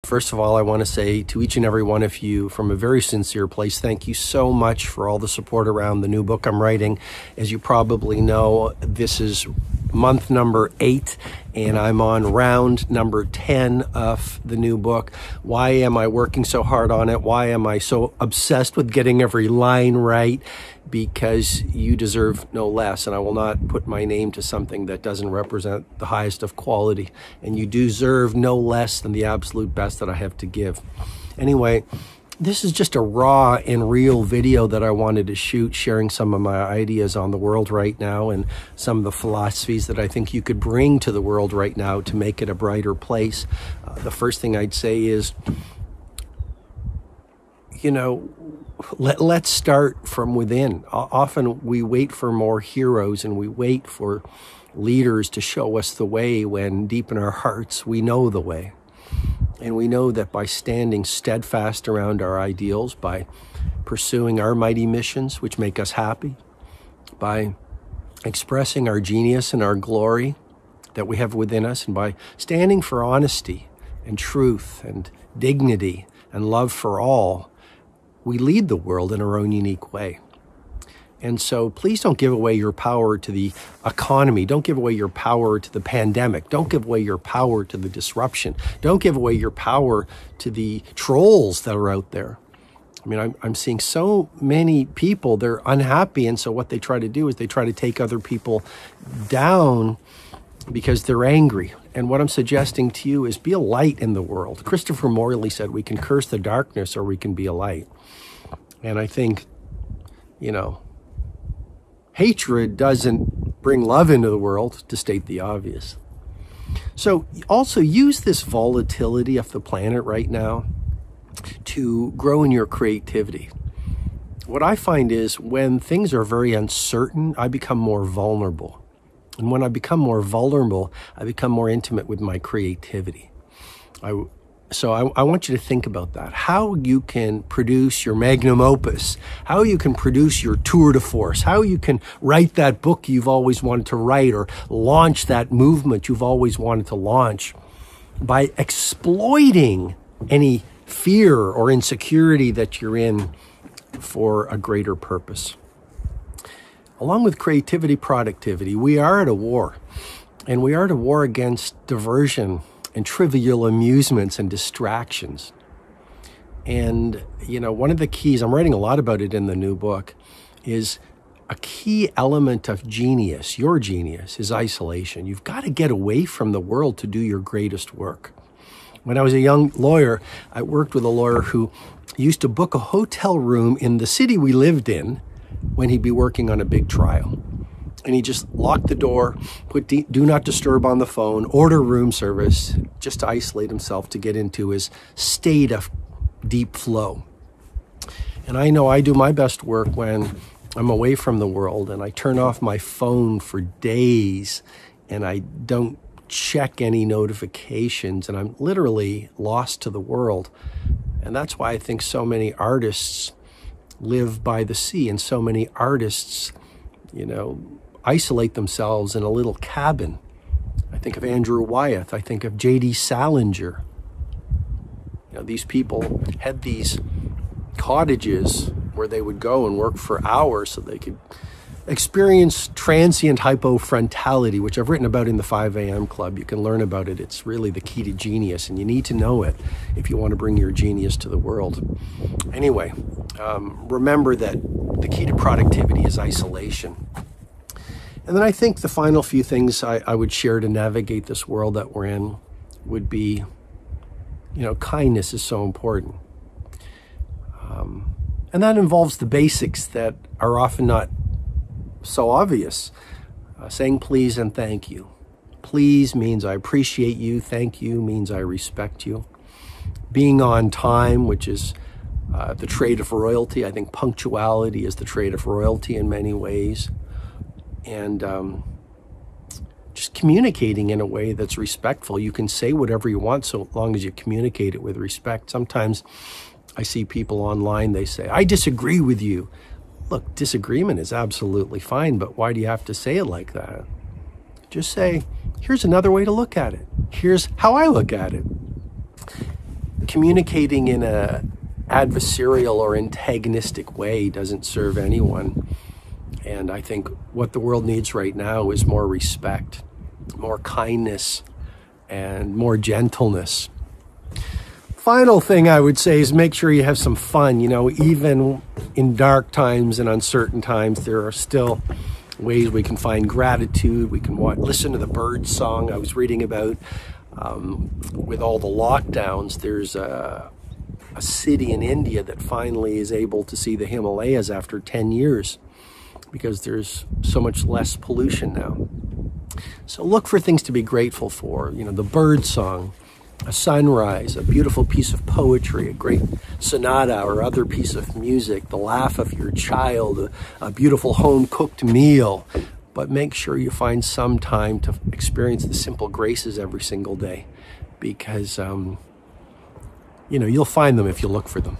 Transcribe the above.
First of all, I want to say to each and every one of you from a very sincere place, thank you so much for all the support around the new book I'm writing. As you probably know, this is month number 8, and I'm on round number 10 of the new book. Why am I working so hard on it? Why am I so obsessed with getting every line right? Because you deserve no less, and I will not put my name to something that doesn't represent the highest of quality. And you deserve no less than the absolute best that I have to give. Anyway, this is just a raw and real video that I wanted to shoot, sharing some of my ideas on the world right now and some of the philosophies that I think you could bring to the world right now to make it a brighter place. The first thing I'd say is, you know, let's start from within. Often we wait for more heroes and we wait for leaders to show us the way when deep in our hearts we know the way. And we know that by standing steadfast around our ideals, by pursuing our mighty missions, which make us happy, by expressing our genius and our glory that we have within us, and by standing for honesty and truth and dignity and love for all, we lead the world in our own unique way. And so please don't give away your power to the economy. Don't give away your power to the pandemic. Don't give away your power to the disruption. Don't give away your power to the trolls that are out there. I mean, I'm seeing so many people, they're unhappy. And so what they try to do is they try to take other people down because they're angry. And what I'm suggesting to you is be a light in the world. Christopher Morley said we can curse the darkness or we can be a light. And I think, you know, hatred doesn't bring love into the world, to state the obvious. So also use this volatility of the planet right now to grow in your creativity. What I find is when things are very uncertain, I become more vulnerable. And when I become more vulnerable, I become more intimate with my creativity. So I want you to think about that. How you can produce your magnum opus, how you can produce your tour de force, how you can write that book you've always wanted to write or launch that movement you've always wanted to launch by exploiting any fear or insecurity that you're in for a greater purpose. Along with creativity, productivity, we are at a war, and we are at a war against diversion and trivial amusements and distractions. And, you know, one of the keys, I'm writing a lot about it in the new book, is a key element of genius, your genius, is isolation. You've got to get away from the world to do your greatest work. When I was a young lawyer, I worked with a lawyer who used to book a hotel room in the city we lived in when he'd be working on a big trial. And he just locked the door, put do not disturb on the phone, order room service, just to isolate himself to get into his state of deep flow. And I know I do my best work when I'm away from the world and I turn off my phone for days and I don't check any notifications and I'm literally lost to the world. And that's why I think so many artists live by the sea and so many artists, you know, isolate themselves in a little cabin. I think of Andrew Wyeth. I think of J.D. Salinger. You know, these people had these cottages where they would go and work for hours so they could experience transient hypofrontality, which I've written about in the 5 a.m. Club. You can learn about it. It's really the key to genius, and you need to know it if you want to bring your genius to the world. Anyway, remember that the key to productivity is isolation. And then I think the final few things I would share to navigate this world that we're in would be, you know, kindness is so important. And that involves the basics that are often not so obvious. Saying please and thank you. Please means I appreciate you. Thank you means I respect you. Being on time, which is the trait of royalty. I think punctuality is the trait of royalty in many ways. And just communicating in a way that's respectful. You can say whatever you want so long as you communicate it with respect. Sometimes I see people online, they say, I disagree with you. Look, disagreement is absolutely fine, but why do you have to say it like that? Just say, here's another way to look at it. Here's how I look at it. communicating in a adversarial or antagonistic way doesn't serve anyone. And I think what the world needs right now is more respect, more kindness, and more gentleness. Final thing I would say is make sure you have some fun. You know, even in dark times and uncertain times, there are still ways we can find gratitude. We can listen to the bird song I was reading about. With all the lockdowns, there's a city in India that finally is able to see the Himalayas after 10 years because there's so much less pollution now. So look for things to be grateful for. You know, the bird song, a sunrise, a beautiful piece of poetry, a great sonata or other piece of music, the laugh of your child, a beautiful home-cooked meal. But make sure you find some time to experience the simple graces every single day, because, you know, you'll find them if you look for them.